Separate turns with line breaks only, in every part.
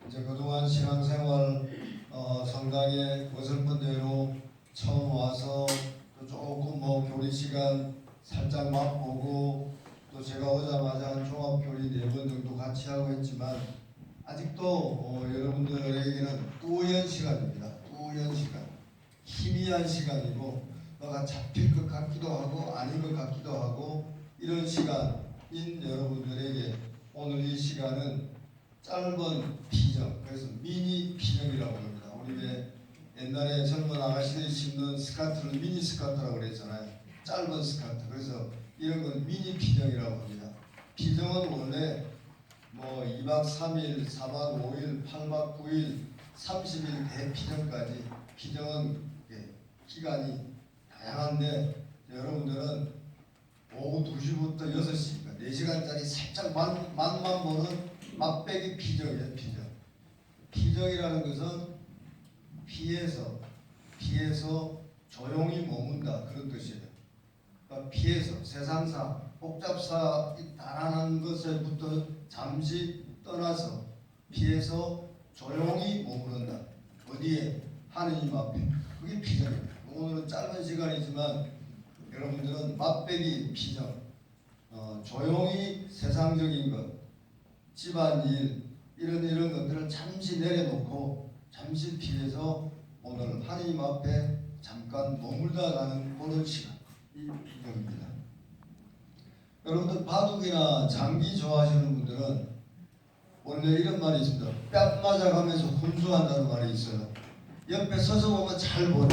이제 그동안 신앙생활 상당히 어설픈 대로 처음 와서 또 조금 교리 시간 살짝 맛보고 또 제가 오자마자 한 종합교리 4번 정도 같이 하고 있지만 아직도 여러분들에게는 우연 시간입니다. 우연 시간, 희미한 시간이고 뭐가 잡힐 것 같기도 하고 아닌 것 같기도 하고 이런 시간인 여러분들에게 오늘 이 시간은 짧은 피정, 그래서 미니 피정이라고 합니다. 우리 왜 옛날에 젊은 아가씨들이 신는 스카트를 미니 스카트라고 그랬잖아요. 짧은 스카트. 그래서 이런 건 미니 피정이라고 합니다. 피정은 원래 2박 3일, 4박 5일, 8박 9일, 30일 대피정까지 피정은 기간이 다양한데 여러분들은 오후 2시부터 6시, 4시간짜리 살짝 맛만 보는 맛배기 피정이에요. 피정이라는 것은 피해서 조용히 머문다 그런 뜻이에요. 그러니까 피해서 세상사, 복잡사 다양한 것에부터 잠시 떠나서 피해서 조용히 머무른다. 어디에? 하느님 앞에. 그게 피정입니다. 오늘은 짧은 시간이지만 여러분들은 맛배기 피정, 조용히 세상적인 것, 집안일 이런 것들을 잠시 내려놓고 잠시 피해서 오늘 하나님 앞에 잠깐 머물다 가는 그런 시간, 이 피정입니다. 여러분들 바둑이나 장기 좋아하시는 분들은 원래 이런 말이 있습니다. 뺨 맞아가면서 훈수한다는 말이 있어요. 옆에 서서 보면 잘 보여.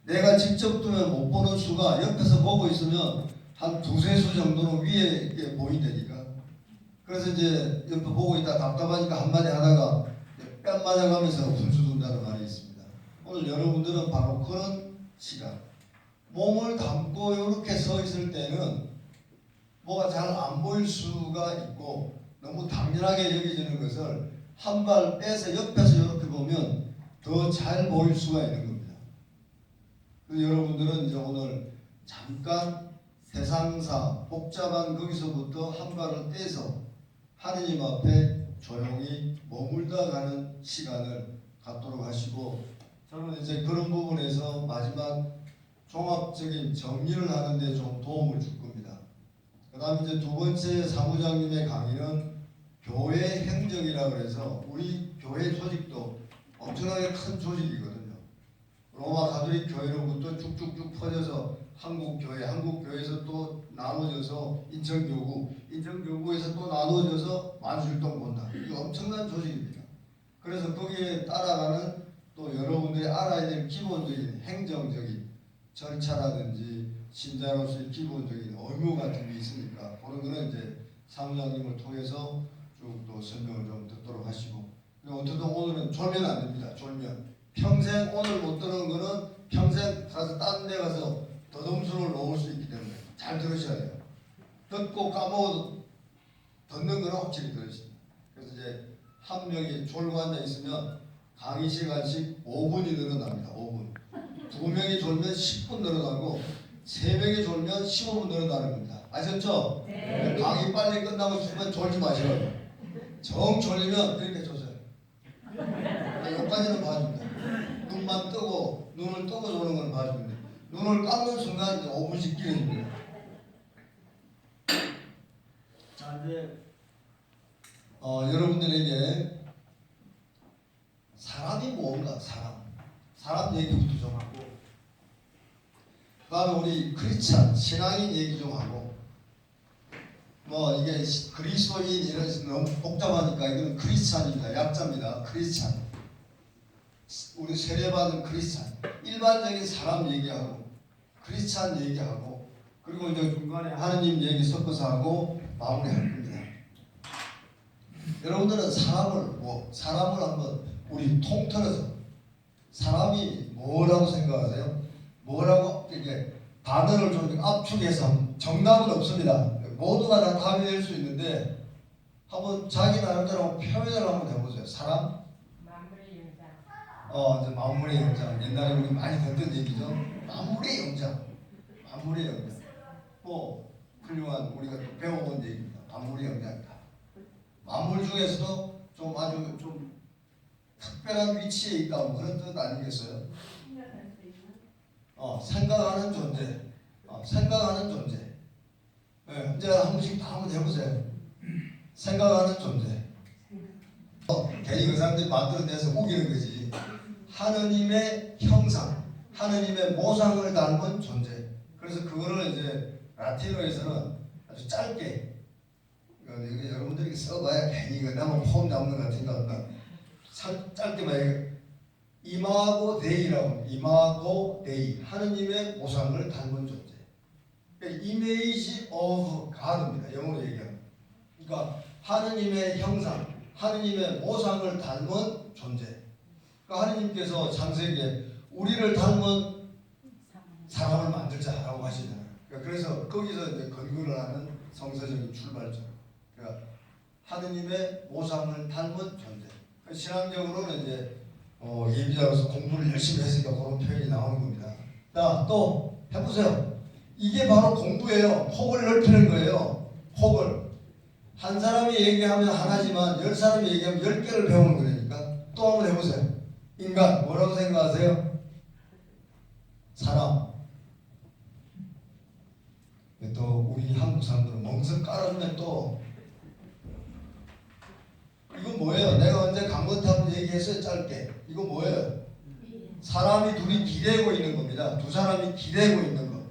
내가 직접 두면 못 보는 수가 옆에서 보고 있으면 한 2~3수 정도는 위에 보인다니까. 그래서 이제 옆에 보고 있다 답답하니까 한마디 하다가 뺨 맞아가면서 훈수 둔다는 말이 있습니다. 오늘 여러분들은 바로 그런 시간, 몸을 담고 이렇게 서 있을 때는 뭐가 잘 안 보일 수가 있고 너무 당연하게 여겨지는 것을 한 발 빼서 옆에서 이렇게 보면 더 잘 보일 수가 있는 겁니다. 그래서 여러분들은 이제 오늘 잠깐 세상사 복잡한 거기서부터 한 발을 떼서 하느님 앞에 조용히 머물다 가는 시간을 갖도록 하시고, 저는 이제 그런 부분에서 마지막 종합적인 정리를 하는데 좀 도움을 줄 겁니다. 그 다음 이제 2번째 사무장님의 강의는 교회 행정이라고 해서 우리 교회 조직도 엄청나게 큰 조직이거든요. 로마 가톨릭 교회로부터 쭉쭉쭉 퍼져서 한국교회에서 또 나눠져서 인천교구에서 또 나눠져서 만수일동 본당. 이거 엄청난 조직입니다. 그래서 거기에 따라가는 또 여러분들이 알아야 될 기본적인 행정적인 절차라든지 신자로서의 기본적인 의무 같은 게 있으니까 그런 거는 이제 사무장님을 통해서 쭉 또 설명을 좀 듣도록 하시고, 어쨌든 오늘은 졸면 안 됩니다. 졸면. 평생 오늘 못 들은 거는 평생 가서 딴 데 가서 더점수를 놓을 수 있기 때문에 잘 들으셔야 돼요. 듣고 까먹어도 듣는 거는 확실히 들으십니다. 그래서 이제 한 명이 졸고 앉아 있으면 강의 시간씩 5분이 늘어납니다. 5분. 2명이 졸면 10분 늘어나고 3명이 졸면 15분 늘어나는 겁니다. 아셨죠? 네. 강의 빨리 끝나고 싶으면 졸지 마시라고. 정 졸리면 그렇게 조져요. 여기까지는 봐줍니다. 눈을 뜨고 조는 건 봐줍니다. 눈을 감는 순간 5분씩 길어집니다. 자, 이제 여러분들에게 사람이 뭔가, 사람 얘기부터 좀 하고, 그 다음에 우리 크리스찬, 신앙인 얘기 좀 하고, 이게 그리스도인 이런 너무 복잡하니까 이거는 크리스찬입니다. 약자입니다. 크리스찬. 우리 세례받은 크리스찬. 일반적인 사람 얘기하고, 크리스찬 얘기하고, 그리고 이제 중간에 하느님 얘기 섞어서 하고 마무리할 겁니다. 여러분들은 사람을 한번 우리 통틀어서 사람이 뭐라고 생각하세요? 뭐라고 이렇게 단어를 좀 압축해서 정답은 없습니다. 모두가 다 답이 될 수 있는데 한번 자기 나름대로 표현을 한번 해보세요. 사람?
만물의 영장.
이제 만물의 영장. 옛날에 우리 많이 듣던 얘기죠. 만물의 영장. 훌륭한 우리가 또 배워본 얘기입니다. 만물의 영장이다. 만물 중에서도 좀 아주 좀 특별한 위치에 있다 뭐 그런 뜻 아니겠어요? 생각하는 존재. 생각하는 존재. 네, 이제 한 번씩 다 한번 해보세요. 생각하는 존재. 괜히 그 사람들이 만들어내서 우기는 거지. 하느님의 형상, 하느님의 모상을 닮은 존재. 그래서 그거를 이제 라틴어에서는 아주 짧게, 이거 여러분들이 써봐야 괜히 이거 나만 폼 잡는 것 같으니까 짧게 말해. 이마고 데이라고. 이마고 데이. 하느님의 모상을 닮은 존재. 이미지 오브 가드입니다. 영어로 얘기하면. 그러니까 하느님의 형상, 하느님의 모상을 닮은 존재. 그러니까 하느님께서 창세기에 우리를 닮은 사람을 만들자라고 하시잖아요. 그래서 거기서 이제 근거를 하는 성서적인 출발점. 그러니까 하느님의 모상을 닮은 존재. 신앙적으로는 이제 예비자로서 공부를 열심히 했으니까 그런 표현이 나오는 겁니다. 자, 또 해보세요. 이게 바로 공부예요. 폭을 넓히는 거예요. 폭을. 한 사람이 얘기하면 하나지만 10사람이 얘기하면 10개를 배우는 거니까. 또 한번 해보세요. 인간 뭐라고 생각하세요? 사람. 또 우리 한국 사람들은 멍석 깔아주면 또 이거 뭐예요? 내가 언제 강건탑을 얘기했어요. 짧게. 이거 뭐예요? 사람이 둘이 기대고 있는 겁니다. 두 사람이 기대고 있는 거.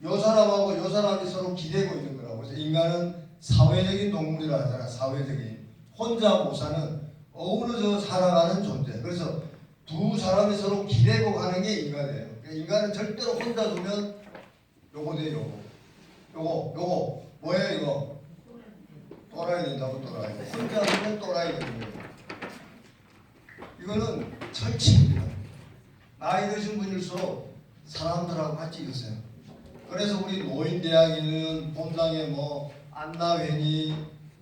요 사람하고 요 사람이 서로 기대고 있는 거라고. 그래서 인간은 사회적인 동물이라 하잖아. 사회적인. 혼자 못 사는 어우러져 살아가는 존재. 그래서 두 사람이 서로 기대고 가는 게 인간이에요. 그러니까 인간은 절대로 혼자 두면 요거 돼 요거. 요거 뭐예요 이거? 또라이 된다고 또라이. 혼자 두면 또라이 되는 거예요. 이거는 철칙입니다. 나이 드신 분일수록 사람들하고 같이 있으세요. 그래서 우리 노인대학에는 본당에 뭐 안나회니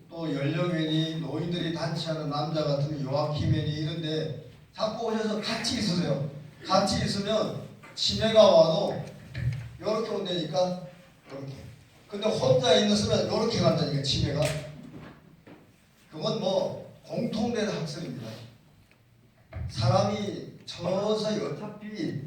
또 연령회니 노인들이 단체하는 남자 같으면 요아킴회니 이런데 자꾸 오셔서 같이 있으세요. 같이 있으면 치매가 와도 이렇게 온다니까 이렇게. 근데 혼자 있는 수는 이렇게 간다니까 치매가. 그건 뭐 공통된 학설입니다. 사람이 서서히 어차피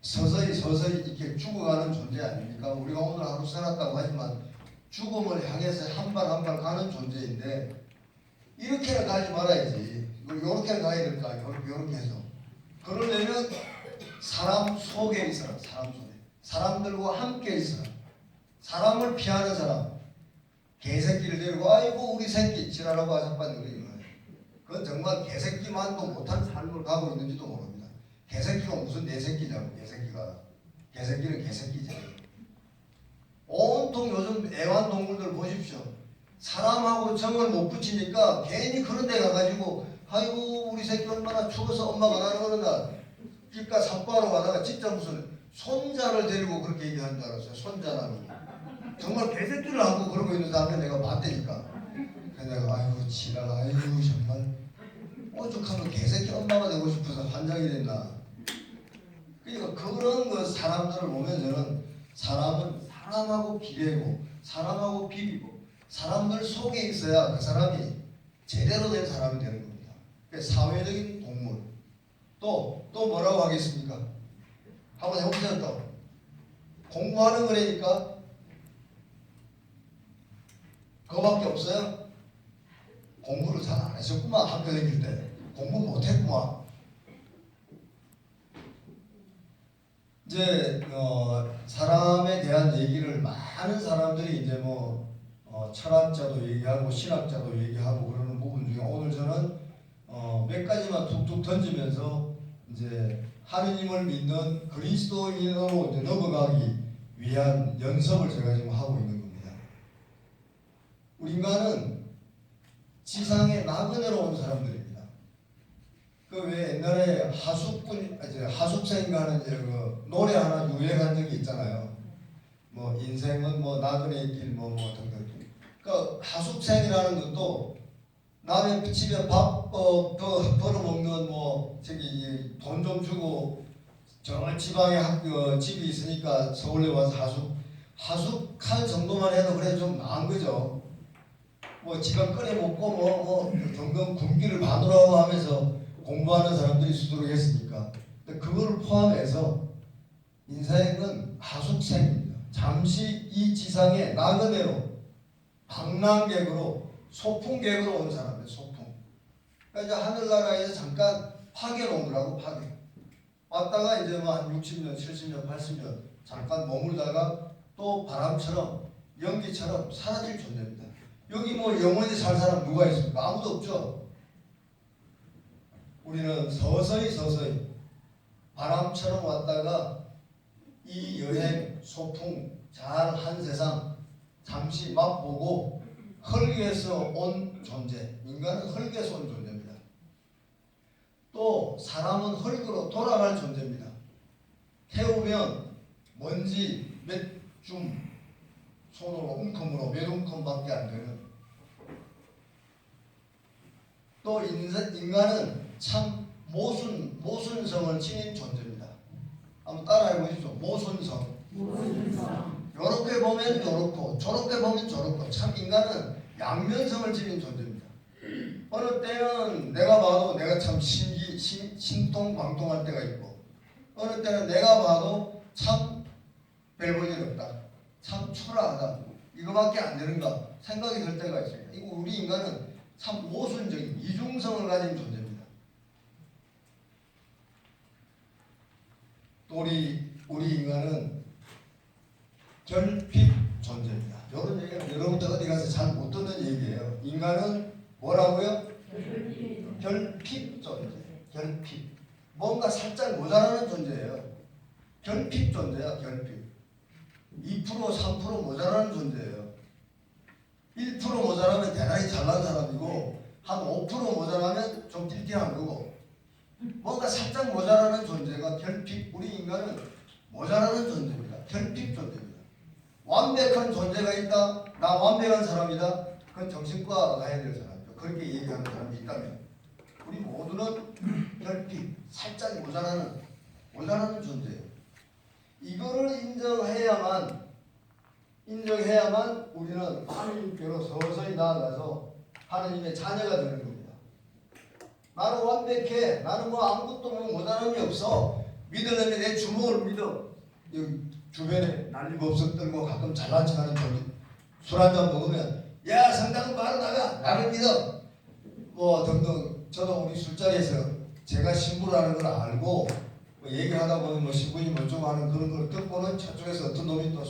서서히 이렇게 죽어가는 존재 아닙니까? 우리가 오늘 하루 살았다고 하지만 죽음을 향해서 한 발 한 발 가는 존재인데 이렇게는 가지 말아야지. 이렇게는 가야 될 거 아니에요. 이렇게 해서. 그러려면 사람 속에 있어라. 사람 속에. 사람들과 함께 있어라. 사람을 피하는 사람. 개새끼를 데리고 아이고 우리 새끼 지랄하고 아삭받는 거예요. 그건 정말 개새끼만도 못한 삶을 가고 있는지도 모릅니다. 개새끼가 무슨 내 새끼냐고. 개새끼는 개새끼지. 온통 요즘 애완동물들 보십시오. 사람하고 정을 못 붙이니까 괜히 그런 데 가가지고 아이고 우리 새끼 얼마나 추워서 엄마가 나는 어느 날 길가 산바로 가다가 진짜 무슨 손자를 데리고 그렇게 얘기하는 줄 알았어요. 손자라는 정말 개새끼를 하고 그러고 있는 사람을 내가 봤다니까. 그래서 내가 아이고 지랄 아이고 정말 오죽하면 개새끼 엄마가 되고 싶어서 환장이 됐나. 그러니까 그런 거 사람들을 보면 저는 사람은 사람하고 비례고 사람하고 비비고 사람들 속에 있어야 그 사람이 제대로 된 사람이 되는 겁니다. 그러니까 사회적인 동물. 또 뭐라고 하겠습니까? 한번 해보세요. 또 공부하는 거라니까 그거밖에 없어요? 공부를 잘 안 하셨구만. 학교 다닐 때 공부 못했구만. 이제 사람에 대한 얘기를 많은 사람들이 이제 뭐 철학자도 얘기하고 신학자도 얘기하고 그러는 부분 중에 오늘 저는 몇 가지만 툭툭 던지면서 이제 하느님을 믿는 그리스도인으로 이제 넘어가기 위한 연습을 제가 지금 하고 있는 겁니다. 우리 인간은 지상에 나그네로 온 사람들입니다. 그 왜 옛날에 하숙생인가 하는 그 노래 하나 유행한 적이 있잖아요. 뭐 인생은 뭐 나그네의 길 뭐 등등. 그 하숙생이라는 것도 남의 집에 밥 벌어먹는 뭐 저기 돈 좀 주고 저 지방에 집이 있으니까 서울에 와서 하숙할 정도만 해도 그래 좀 나은 거죠. 뭐 지가 끓여 먹고 뭐 등등 굶기를 받으라고 하면서
공부하는 사람들이 수두룩했으니까. 근데 그거를 포함해서 인생은 건 하숙생입니다. 잠시 이 지상에 나그네로 방랑객으로 소풍객으로 온 사람들 소풍. 그러니까 이제 하늘나라에서 잠깐 파견 오느라고 파견. 왔다가 이제 뭐 한 60년, 70년, 80년 잠깐 머물다가 또 바람처럼 연기처럼 사라질 존재입니다. 여기 뭐 영원히 살 사람 누가 있습니까? 아무도 없죠. 우리는 서서히 바람처럼 왔다가 이 여행, 소풍, 잘 한 세상 잠시 맛보고 흙에서 온 존재. 인간은 흙에서 온 존재입니다. 또 사람은 흙으로 돌아갈 존재입니다. 태우면 먼지 몇 줌 손으로 움큼으로 몇 움큼밖에 안 되는. 또 인간은 참 모순성을 지닌 존재입니다. 한번 따라해 보십시오. 모순성. 요렇게 보면 요렇고 저렇게 보면 저렇고 참 인간은 양면성을 지닌 존재입니다. 어느 때는 내가 봐도 내가 참 신통방통할 때가 있고 어느 때는 내가 봐도 참 별 볼 일 없다. 참 초라하다. 이거밖에 안 되는가 생각이 들 때가 있습니다. 이거 우리 인간은 참 모순적인 이중성을 가진 존재입니다. 또 우리 인간은 결핍 존재입니다. 이런 얘기는 여러분들 어디 가서 잘 못 듣는 얘기예요. 인간은 뭐라고요? 결핍 존재. 결핍. 뭔가 살짝 모자라는 존재예요. 결핍 존재야. 결핍. 2% 3% 모자라는 존재예요. 1% 모자라면 대단히 잘난 사람이고 한 5% 모자라면 좀 띨띨한 거고 뭔가 살짝 모자라는 존재가 결핍. 우리 인간은 모자라는 존재입니다. 결핍 존재입니다. 완벽한 존재가 있다. 나 완벽한 사람이다. 그건 정신과 가야 될 사람이죠. 그렇게 얘기하는 사람이 있다면 우리 모두는 결핍, 살짝 모자라는 존재예요. 이거를 인정해야만 우리는 하느님께로 서서히 나아가서 하느님의 자녀가 되는 겁니다. 나는 완벽해. 나는 뭐 아무것도 뭐 모자람이 없어. 믿으려면 내 주먹을 믿어. 여기 주변에 난리법석 떨고 가끔 잘난 척하는 술 한잔 먹으면 야 성당은 바로 나가. 나를 믿어. 뭐 등등. 저도 우리 술자리에서 제가 신부라는 걸 알고 뭐 얘기하다 보면 뭐 신부님 뭐좀 하는 그런 걸 듣고는 저쪽에서 어떤 놈이 또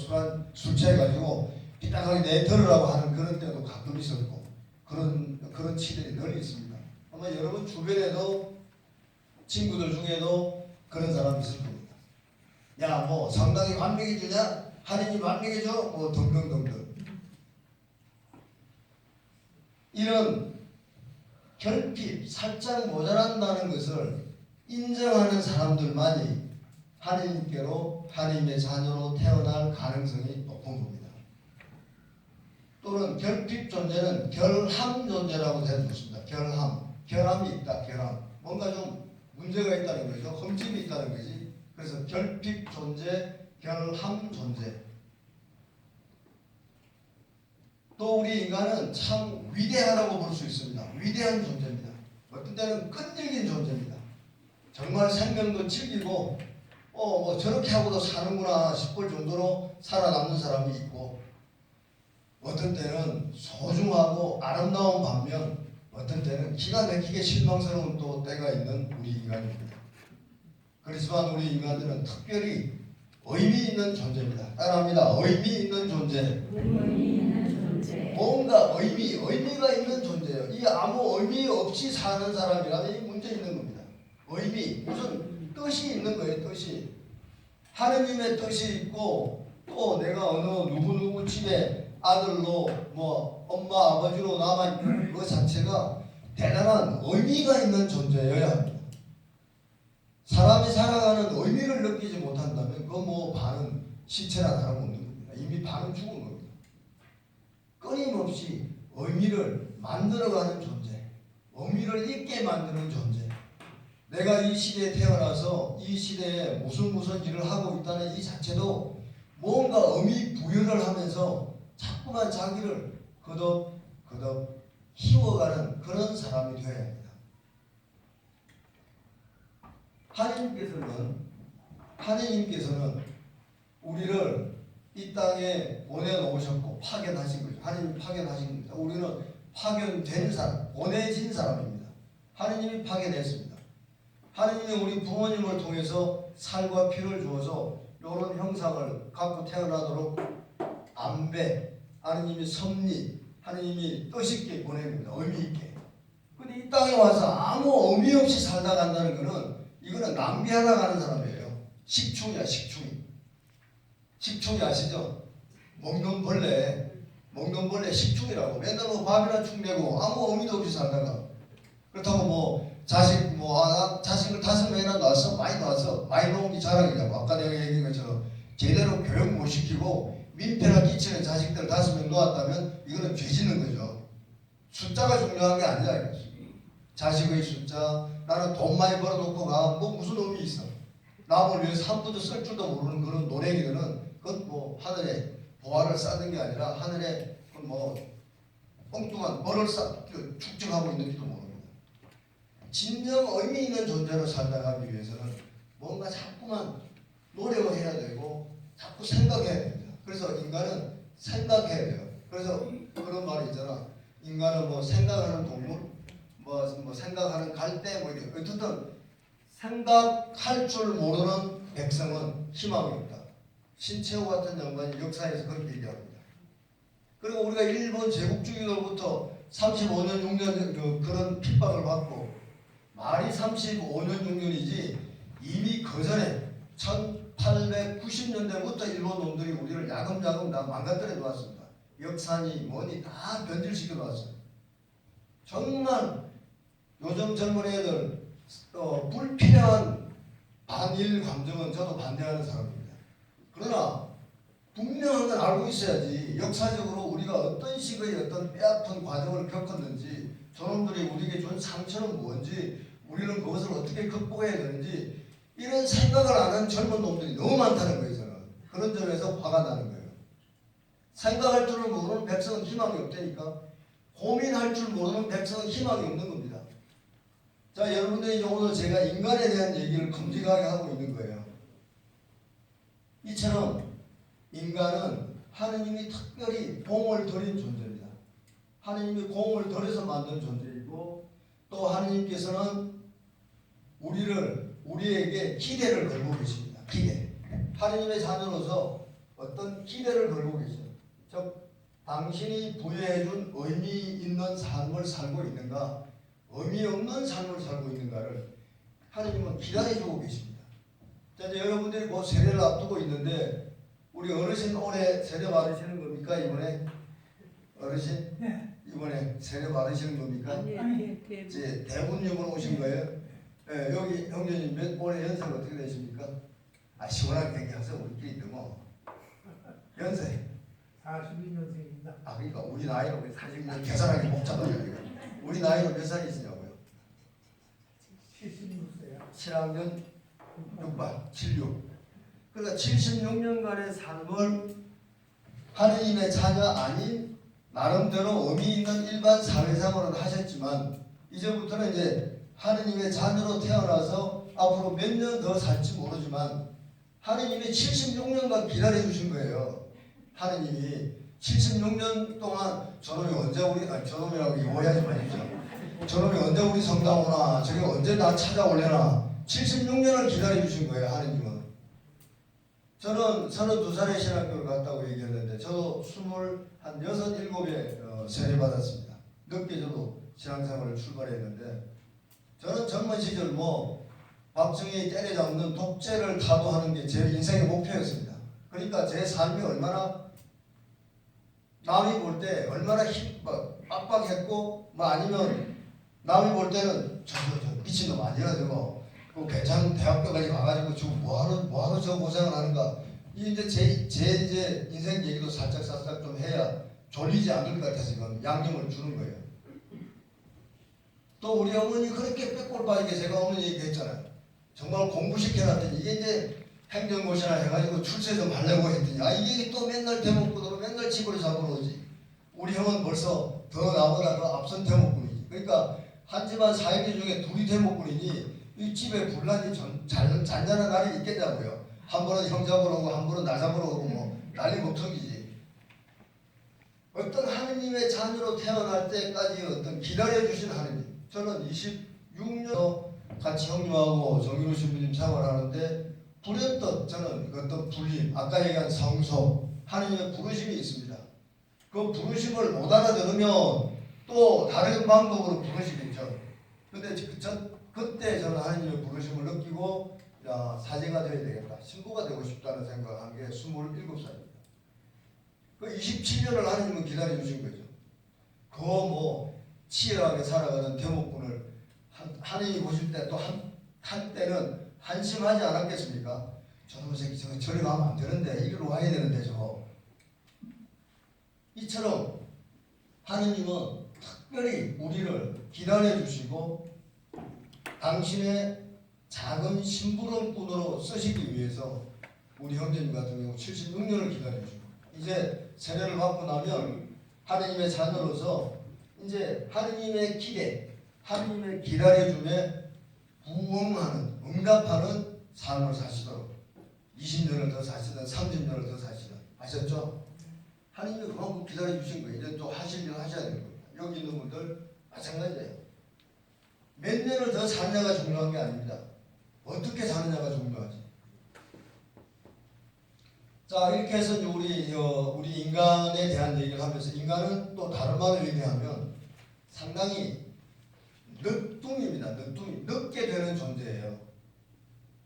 술 취해가지고 삐딱하게 내들으라고 하는 그런 때도 가끔 있었고 그런 치들이 늘 있습니다. 아마 여러분 주변에도 친구들 중에도 그런 사람이 있을 겁니다. 야 뭐 상당히 완벽해 주냐? 하느님 완벽해 줘? 뭐 등등등등. 이런 결핍, 살짝 모자란다는 것을 인정하는 사람들만이 하느님께로 하느님의 자녀로 태어날 가능성이 높은 겁니다. 또는 결핍 존재는 결함 존재라고 해주셨습니다. 결함이 있다. 결함. 뭔가 좀 문제가 있다는 거죠. 흠집이 있다는 거지. 그래서 결핍 존재, 결함 존재. 또 우리 인간은 참 위대하다고 볼 수 있습니다. 위대한 존재입니다. 어떤 때는 끈질긴 존재입니다. 정말 생명도 즐기고 뭐 저렇게 하고도 사는구나 싶을 정도로 살아남는 사람이 있고 어떤 때는 소중하고 아름다운 반면 어떤 때는 기가 막히게 실망스러운 또 때가 있는 우리 인간입니다. 그렇지만 우리 인간들은 특별히 의미 있는 존재입니다. 따라합니다. 의미 있는 존재. 뭔가 의미가 있는 존재예요. 이 아무 의미 없이 사는 사람이라면 이 문제 있는 겁니다. 의미, 무슨 뜻이 있는 거예요. 뜻이. 하느님의 뜻이 있고 또 내가 어느 누구 집에 아들로 뭐 엄마 아버지로 남아있는 그 자체가 대단한 의미가 있는 존재여야 합니다. 사람이 살아가는 의미를 느끼지 못한다면 그 뭐 반은 시체나 다름없는 겁니다. 이미 반은 죽은 겁니다. 끊임없이 의미를 만들어가는 존재, 의미를 있게 만드는 존재. 내가 이 시대에 태어나서 이 시대에 무슨 일을 하고 있다는 이 자체도 뭔가 의미 부여를 하면서 자꾸만 자기를 거듭 키워가는 그런 사람이 되어야 합니다. 하느님께서는 우리를 이 땅에 보내놓으셨고 파견하신 거죠. 하느님이 파견하신 겁니다. 우리는 파견된 사람, 보내진 사람입니다. 하느님이 파견했습니다. 하느님이 우리 부모님을 통해서 살과 피를 주어서 이런 형상을 갖고 태어나도록 안배, 하느님이 섭리, 하느님이 뜻있게 보냅니다. 의미있게. 근데 이 땅에 와서 아무 의미 없이 살다 간다는 거는 이거는 낭비하다 가는 사람이에요. 식충이야, 식충이. 식충이 아시죠? 먹는 벌레 식충이라고. 맨날 뭐 밥이나 축 내고 아무 의미도 없이 살다가. 그렇다고 뭐 자식을 5명이나 낳았어? 많이 낳았어? 많이 놓은 게 자랑이냐고. 아까 내가 얘기한 것처럼 제대로 교육 못 시키고 민폐나 끼치는 자식들 5명 놓았다면 이거는 죄 짓는 거죠. 숫자가 중요한 게 아니라 이거지. 자식의 숫자, 나는 돈 많이 벌어놓고 가, 뭐 무슨 의미 있어? 남을 위해서 한 푼도 쓸 줄도 모르는 그런 노랭이들은 그건 뭐 하늘에 보화를 쌓는 게 아니라 하늘에 뭐 엉뚱한 벌을 축적하고 있는지도 모릅니다. 진정 의미 있는 존재로 살아가기 위해서는 뭔가 자꾸만 노력을 해야 되고 자꾸 생각해야 됩니다. 그래서 인간은 생각해야 돼요. 그래서 그런 말이 있잖아. 인간은 뭐 생각하는 동물, 뭐 생각하는 갈대 뭐 이렇게 어쨌든 생각할 줄 모르는 백성은 희망이 없다. 신채호 같은 양반이 역사에서 그렇게 얘기합니다. 그리고 우리가 일본 제국주의로부터 35년 6년 그런 핍박을 받고 말이 35년 6년이지 이미 그 전에 1890년대부터 일본 놈들이 우리를 야금야금 다 망가뜨려 놓았습니다. 역사니 뭐니 다 변질시켜 놓았어요. 정말 요즘 젊은 애들 불필요한 반일 감정은 저도 반대하는 사람입니다. 그러나 분명한 걸 알고 있어야지. 역사적으로 우리가 어떤 식의 어떤 뼈아픈 과정을 겪었는지, 저놈들이 우리에게 준 상처는 뭔지, 우리는 그것을 어떻게 극복해야 되는지 이런 생각을 안 하는 젊은 놈들이 너무 많다는 거예요. 저는 그런 점에서 화가 나는 거예요. 생각할 줄을 모르는 백성은 희망이 없다니까. 고민할 줄 모르는 백성은 희망이 없는 겁니다. 자, 여러분들이 이제 오늘 제가 인간에 대한 얘기를 큼직하게 하고 있는 거예요. 이처럼 인간은 하느님이 특별히 공을 들인 존재입니다. 하느님이 공을 들여서 만든 존재이고, 또 하느님께서는 우리에게 기대를 걸고 계십니다. 기대. 하느님의 자녀로서 어떤 기대를 걸고 계십니다. 즉, 당신이 부여해준 의미 있는 삶을 살고 있는가, 의미 없는 삶을 살고 있는가를 하느님은 기다려주고 계십니다. 자, 이제 여러분들이 그 세례를 앞두고 있는데, 우리 어르신 올해 세례 받으시는 겁니까? 이번에 어르신?
네.
이번에 세례 받으시는 겁니까?
아니,
이제 대군님으로 오신 거예요? 네, 여기 형제님 올해 연세가 어떻게 되십니까? 시원하게 얘기하세요. 우리끼리 뭐 연세
42년생입니다.
그러니까 우리 나이로 40년 계산하기 복잡하죠. 우리 나이로 몇 살이시냐고요?
76세요.
7학년 6반 76. 그러니까 76년간의 삶을 하느님의 자녀 아닌 나름대로 의미 있는 일반 사회생활을 하셨지만, 이제부터는 이제 하느님의 자녀로 태어나서 앞으로 몇 년 더 살지 모르지만 하느님이 76년간 기다려주신 거예요. 하느님이 76년 동안 저놈이 언제 저놈이라고 오해하지 마십시오. 저놈이 언제 우리 성당 오나, 저게 언제 나 찾아올래나, 76년을 기다려주신 거예요. 하느님은. 저는 32살에 신학교를 갔다고 얘기했는데, 저도 26, 7에 세례 받았습니다. 늦게 저도 신앙생활을 출발했는데, 저는 젊은 시절 뭐 박정희 때려잡는 독재를 타도하는 게 제 인생의 목표였습니다. 그러니까 제 삶이 얼마나 남이 볼 때 얼마나 빡빡했고, 뭐 아니면 남이 볼 때는 저 미친놈 아니야 저거, 그 괜찮은 대학교까지 가가지고 지금 뭐하러 저 고생을 하는가. 이제 제 인생 얘기도 살짝 좀 해야 졸리지 않을 것 같아서 지금 양념을 주는 거예요. 또 우리 어머니 그렇게 빼골 빠지게 제가 어머니 얘기했잖아요. 정말 공부시켜놨더니 이게 이제 행정고시나 해가지고 출세 좀 하려고 했더니 이게 또 맨날 대목구도로 맨날 집으로 잡으러 오지. 우리 형은 벌써 더 나보다 더 앞선 대목꾼이지. 그러니까 한 집안 4형제 중에 둘이 대목꾼이니 이 집에 분란이 잔잔한 날이 있겠냐고요. 한 번은 형 잡으러 오고 한 번은 나 잡으러 오고 뭐 난리 목적이지. 어떤 하느님의 자녀로 태어날 때까지 어떤 기다려주신 하느님. 저는 26년 같이 형님하고 정윤호 신부님 생활하는데 불현듯 저는 어떤 불림, 아까 얘기한 성소, 하느님의 부르심이 있습니다. 그 부르심을 못 알아들으면 또 다른 방법으로 부르시겠죠. 근데 그때 저는 하느님의 부르심을 느끼고 야, 사제가 되어야 되겠다. 신부가 되고 싶다는 생각한 게 27살입니다. 그 27년을 하느님은 기다려주신 거죠. 그 뭐 치열하게 살아가는 대목군을 하느님이 보실 때 또 한때는 한심하지 않았겠습니까? 저놈 새끼 저리 가면 안 되는데 이리로 와야 되는데 저거. 이처럼 하느님은 특별히 우리를 기다려주시고 당신의 작은 심부름꾼으로 쓰시기 위해서 우리 형제님 같은 경우 76년을 기다려주고 이제 세례를 받고 나면 하느님의 자녀로서 이제 하느님의 기대, 하느님의 기다려줌에 부응하는, 응답하는 삶을 사시도록 20년을 더 사시든 30년을 더 사시든 아셨죠? 하느님이 그만큼 기다려주신 거예요. 이제 또 하실 일 하셔야 되는 겁니다. 여기 있는 분들 마찬가지예요. 몇 년을 더 사느냐가 중요한 게 아닙니다. 어떻게 사느냐가 중요하지. 자, 이렇게 해서 우리 인간에 대한 얘기를 하면서 인간은 또 다른 말을 얘기하면 상당히 늦둥입니다. 늦둥이. 늦게 되는 존재예요.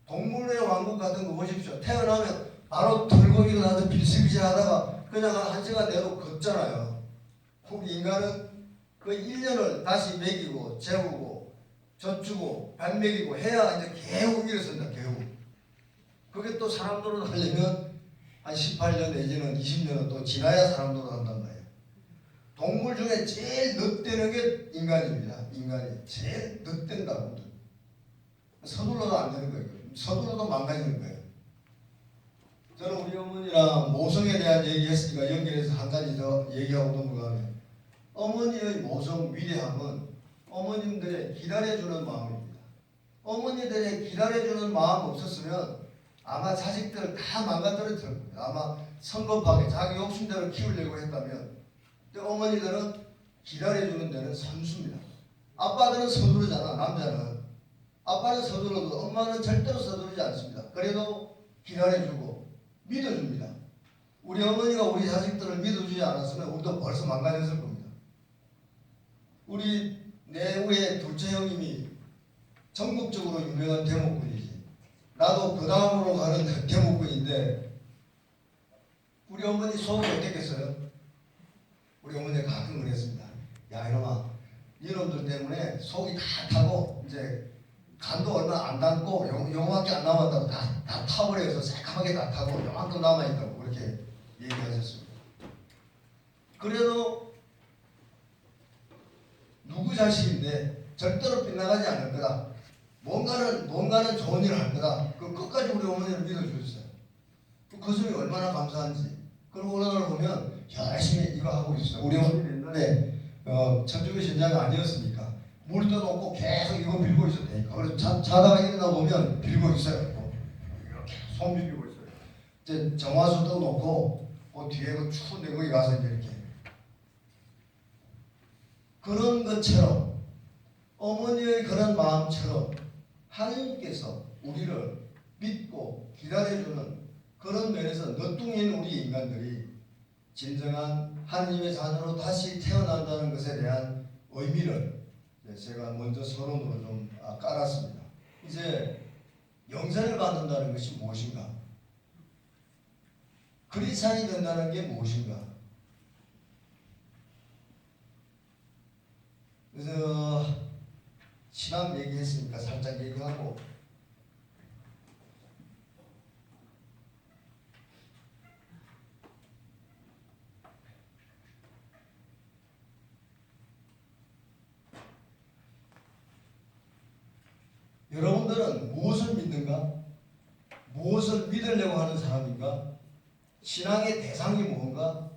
동물의 왕국 같은 거 보십시오. 태어나면 바로 털고 일어나서 빌실빌실 하다가 그냥 한 시간 내로 걷잖아요. 우리 인간은 그 1년을 다시 먹이고 재우고 젖주고 밥 먹이고 해야 이제 개우 일어선다. 개우. 그게 또 사람들로 하려면 한 18년 내지는 20년은 또 지나야 사람들로 한단 말이에요. 동물 중에 제일 늦대는 게 인간입니다. 인간이 제일 늦댄다고. 서둘러도 안 되는 거예요. 서둘러도 망가지는 거예요. 저는 우리 어머니랑 모성에 대한 얘기했으니까 연결해서 한 가지 더 얘기하고 넘어가면 어머니의 모성 위대함은 어머님들의 기다려주는 마음입니다. 어머니들의 기다려주는 마음 없었으면 아마 자식들 다 망가뜨릴 겁니다. 아마 성급하게 자기 욕심대로 키우려고 했다면 근데 어머니들은 기다려주는 데는 선수입니다. 아빠들은 서두르잖아. 남자는. 아빠는 서두르도 엄마는 절대로 서두르지 않습니다. 그래도 기다려주고 믿어줍니다. 우리 어머니가 우리 자식들을 믿어주지 않았으면 우리도 벌써 망가졌을 겁니다. 우리 내후의 둘째 형님이 전국적으로 유명한 대목군이지. 나도 그 다음으로 가는 대목군인데 우리 어머니 속이 어땠겠어요? 우리 어머니가 가끔 그랬습니다. 야 이놈아 이놈들 때문에 속이 다 타고 이제 간도 얼마 안 남고 요만밖에 안 남았다고 다 타버려서 새까맣게 다 타고 요만큼 남아있다고 그렇게 얘기하셨습니다. 그래도 누구 자식인데 절대로 빗나가지 않을 거다. 뭔가는 좋은 일을 할 거다. 그 끝까지 우리 어머니를 믿어주셨어요. 그 점이 얼마나 감사한지. 그리고 오늘 보면 열심히 이거 하고 있어요. 우리 어머니 옛날에 천주교 신자가 아니었으니까 물 떠놓고 계속 이거 빌고 있었대니까. 그래서 자다가 일어나 보면 빌고 있어요. 이렇게 손 빌고 있어요. 이제 정화수 떠놓고 그 뒤에 그 추운 데 거기 가서 이제 이렇게 그런 것처럼 어머니의 그런 마음처럼 하나님께서 우리를 믿고 기다려주는 그런 면에서 너뚱인 우리 인간들이 진정한 하나님의 자녀로 다시 태어난다는 것에 대한 의미를 제가 먼저 서론으로 좀 깔았습니다. 이제 영생을 받는다는 것이 무엇인가? 그리스도인이 된다는 게 무엇인가? 그래서 신앙 얘기했으니까 살짝 얘기하고 여러분들은 무엇을 믿는가? 무엇을 믿으려고 하는 사람인가? 신앙의 대상이 뭔가?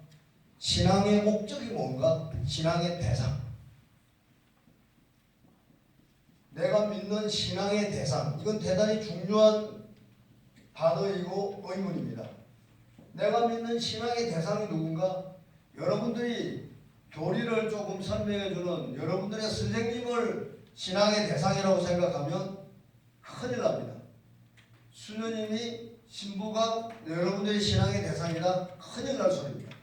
신앙의 목적이 뭔가? 신앙의 대상. 내가 믿는 신앙의 대상, 이건 대단히 중요한 단어이고 의문입니다. 내가 믿는 신앙의 대상이 누군가? 여러분들이 교리를 조금 설명해주는 여러분들의 선생님을 신앙의 대상이라고 생각하면 큰일 납니다. 수녀님이 신부가 여러분들의 신앙의 대상이다? 큰일 날 소리입니다.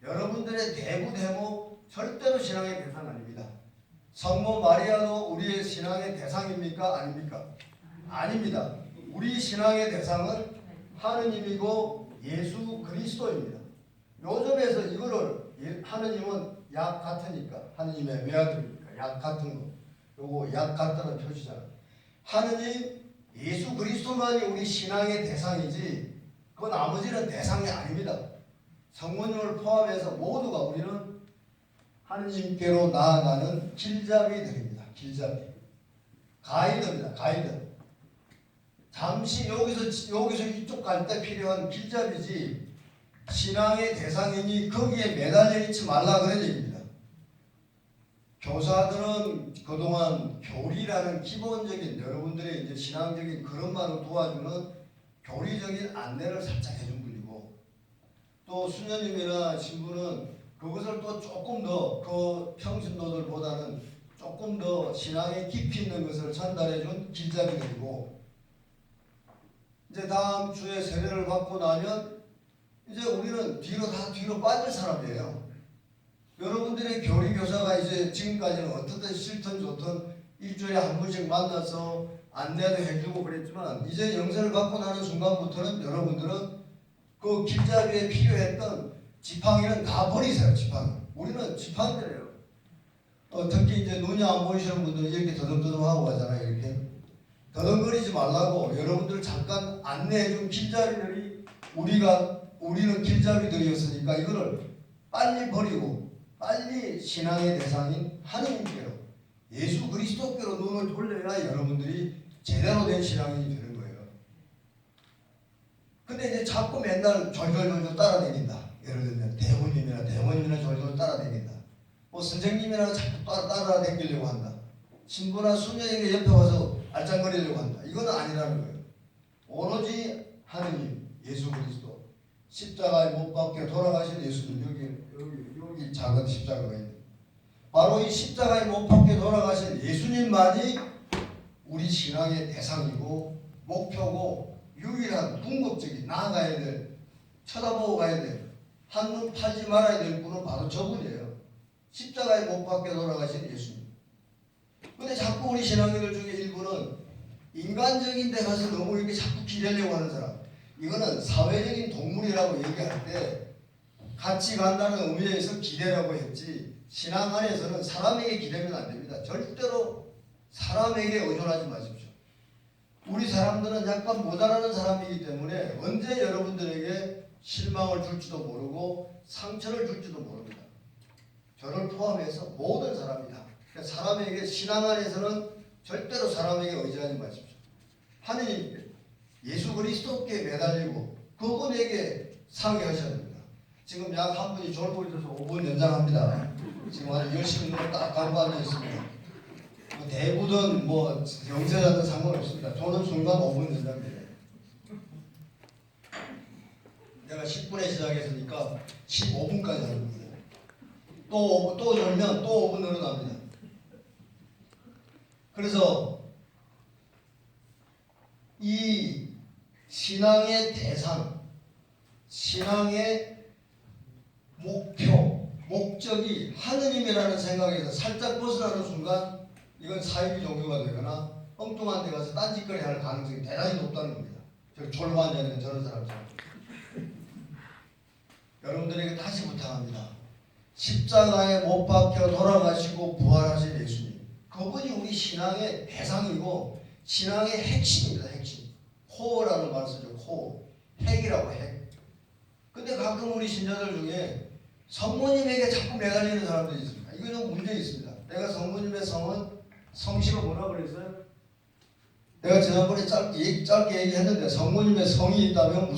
여러분들의 대부 대목 절대로 신앙의 대상 아닙니다. 성모 마리아도 우리의 신앙의 대상입니까? 아닙니까? 아닙니다. 우리 신앙의 대상은 하느님이고 예수 그리스도입니다. 요즘에서 이거를 하느님은 약 같으니까 하느님의 외아들이니까 약 같은 거 요거 약 같다는 표시잖아요. 하느님 예수 그리스도만이 우리 신앙의 대상이지 그 나머지는 대상이 아닙니다. 성모님을 포함해서 모두가 우리는 하느님께로 나아가는 길잡이들입니다. 길잡이. 가이드입니다. 가이드. 잠시 여기서 이쪽 갈 때 필요한 길잡이지 신앙의 대상이니 거기에 매달려 있지 말라 그런 얘기입니다. 교사들은 그동안 교리라는 기본적인 여러분들의 이제 신앙적인 그릇만을 도와주는 교리적인 안내를 살짝 해준 분이고 또 수녀님이나 신부는 그것을 또 조금 더 그 평신도들보다는 조금 더 신앙의 깊이 있는 것을 전달해준 길잡이들이고 이제 다음 주에 세례를 받고 나면 이제 우리는 뒤로 빠질 사람이에요. 여러분들의 교리 교사가 이제 지금까지는 어떻든 싫든 좋든 일주일에 한 번씩 만나서 안내도 해주고 그랬지만 이제 영세를 받고 나는 순간부터는 여러분들은 그 길잡이에 필요했던 지팡이는 다 버리세요. 지팡이. 우리는 지팡이들이에요. 특히 이제 눈이 안 보이시는 분들은 이렇게 더듬더듬하고 가잖아요. 이렇게 더듬거리지 말라고 여러분들 잠깐 안내해준 길잡이들이 우리는 길잡이들이었으니까 이거를 빨리 버리고 빨리 신앙의 대상인 하느님께로 예수 그리스도께로 눈을 돌려야 여러분들이 제대로 된 신앙인이 되는 거예요. 근데 이제 자꾸 맨날 졸졸졸 따라다닌다. 예를 들면 대모님이나 졸졸 따라다닌다. 뭐 선생님이나 자꾸 따라다니려고 한다. 신부나 수녀에게 옆에 와서 알짱거리려고 한다. 이건 아니라는 거예요. 오로지 하느님 예수 그리스도 십자가에 못 박혀 돌아가신 예수님 여기 작은 십자가가 있는 바로 이 십자가에 못 박혀 돌아가신 예수님만이 우리 신앙의 대상이고 목표고 유일한 궁극적인 나아가야 될 쳐다보고 가야 될 한눈 팔지 말아야 될 분은 바로 저분이에요. 십자가에 못 박혀 돌아가신 예수님. 근데 자꾸 우리 신앙인들 중에 일부는 인간적인 데 가서 너무 이렇게 자꾸 기대려고 하는 사람. 이거는 사회적인 동물이라고 얘기할 때 같이 간다는 의미에서 기대라고 했지 신앙 안에서는 사람에게 기대면 안 됩니다. 절대로 사람에게 의존하지 마십시오. 우리 사람들은 약간 모자라는 사람이기 때문에 언제 여러분들에게 실망을 줄지도 모르고 상처를 줄지도 모릅니다. 저를 포함해서 모든 사람이 다. 그러니까 사람에게 신앙 안에서는 절대로 사람에게 의지하지 마십시오. 하느님께 예수 그리스도께 매달리고 그분에게 상의하셔야 됩니다. 지금 약 한 분이 졸고 있어서 5분 연장합니다. 지금 아주 열심히 눈을 딱 감고 앉아 있습니다. 대부든 뭐 영세자든 상관없습니다. 저는 순간 5분 연장돼요. 내가 10분에 시작했으니까 15분까지 하는 거예요. 또 졸면 또 5분 늘어납니다. 그래서 이 신앙의 대상, 신앙의 목표, 목적이 하느님이라는 생각에서 살짝 벗어나는 순간 이건 사이비 종교가 되거나 엉뚱한 데 가서 딴짓거리 할 가능성이 대단히 높다는 겁니다. 저 졸고 앉아있는 저런 사람처럼. 여러분들에게 다시 부탁합니다. 십자가에 못 박혀 돌아가시고 부활하신 예수님. 그분이 우리 신앙의 대상이고 신앙의 핵심입니다. 핵심. 코어라는 말을 쓰죠. 코어. 핵이라고 핵. 근데 가끔 우리 신자들 중에 성모님에게 자꾸 매달리는 사람들이 있습니다. 이거 좀 문제 있습니다. 내가 성모님의 성은 성씨가 뭐라 그랬어요? 내가 지난번에 짧게 얘기했는데 성모님의 성이 있다면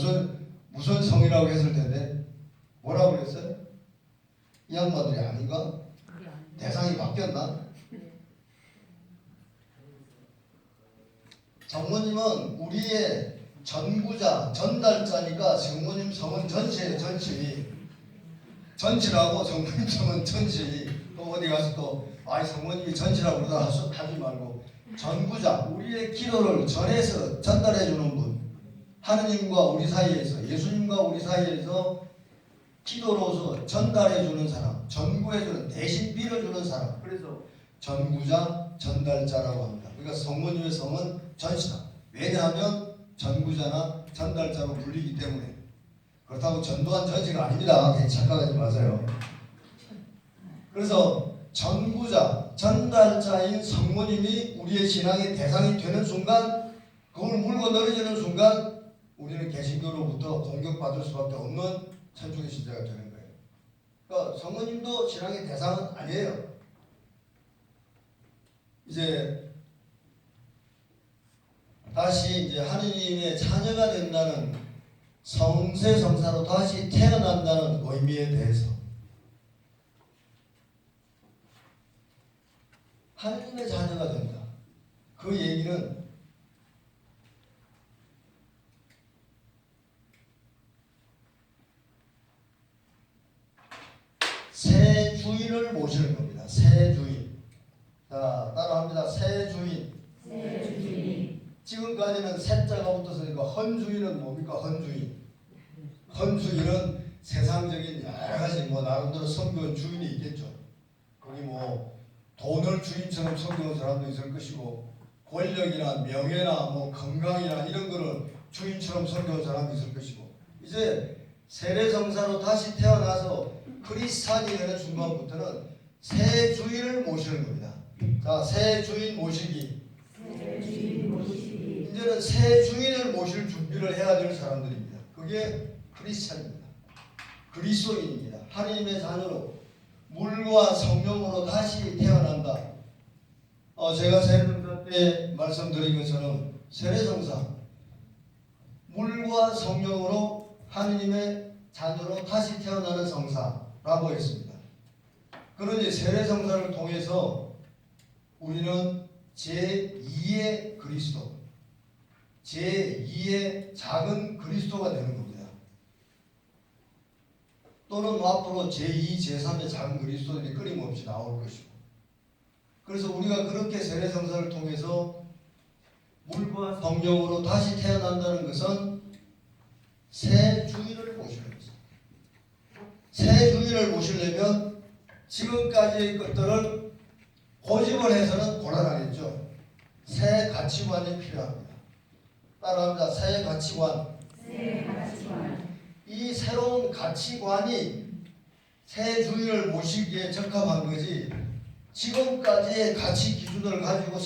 무슨 성이라고 했을 텐데 뭐라고 그랬어요? 이 양반들이 아닌가? 대상이 바뀌었나? 성모님은 우리의 전구자, 전달자니까 성모님 성은 전시예요. 전시. 전시라고 성모님 성은 전시. 또 어디 가서 또 성모님이 전시라고 그러다 하지 말고 전구자, 우리의 기도를 전해서 전달해 주는 분. 하느님과 우리 사이에서, 예수님과 우리 사이에서 기도로서 전달해 주는 사람, 전구해 주는, 대신 빌어주는 사람. 그래서 전구자, 전달자라고 합니다. 그러니까 성모님의 성은 전시다. 왜냐하면 전구자나 전달자로 불리기 때문에. 그렇다고 전도한 전시가 아닙니다. 착각하지 마세요. 그래서 전구자, 전달자인 성모님이 우리의 신앙의 대상이 되는 순간, 그걸 물고 늘어지는 순간 우리는 개신교로부터 공격받을 수밖에 없는 천주교 신자가 되는 거예요. 그러니까 성모님도 신앙의 대상은 아니에요. 이제 다시 이제 하느님의 자녀가 된다는 성세성사로 다시 태어난다는 의미에 대해서 하느님의 자녀가 된다. 그 얘기는 새 주인을 모시는 겁니다. 새 주인. 자, 따라합니다. 새 주인.
새 주인.
지금까지는 새자가 붙었으니까 헌주인은 뭡니까? 헌주인. 헌주인은 세상적인 여러 가지 나름대로 섬기는 주인이 있겠죠. 거기 돈을 주인처럼 섬기는 사람도 있을 것이고 권력이나 명예나 건강이나 이런 거를 주인처럼 섬기는 사람도 있을 것이고 이제 세례성사로 다시 태어나서 크리스찬이 되는 순간부터는 새 주인을 모시는 겁니다. 자, 새 주인 모시기.
새 주인 모시기.
이제는 새 주인을 모실 준비를 해야 될 사람들입니다. 그게 크리스찬입니다. 그리스도인입니다. 하나님의 자녀로 물과 성령으로 다시 태어난다. 제가 세례성사 때 말씀드린 것처럼 세례성사 물과 성령으로 하나님의 자녀로 다시 태어나는 성사라고 했습니다. 그러니 세례성사를 통해서 우리는 제2의 그리스도, 제2의 작은 그리스도가 되는 겁니다. 또는 앞으로 제2, 제3의 작은 그리스도들이 끊임없이 나올 것이고 그래서 우리가 그렇게 세례성사를 통해서 물과 성령으로 다시 태어난다는 것은 새 주인을 모시는 것입니다. 새 주인을 모시려면 지금까지의 것들을 고집을 해서는 곤란하겠죠. 새 가치관이 필요합니다. 따라합니다. 새 가치관.
새 가치관.
이 새로운 가치관이 새 주인을 모시기에 적합한 거지 지금까지의 가치 기준을 가지고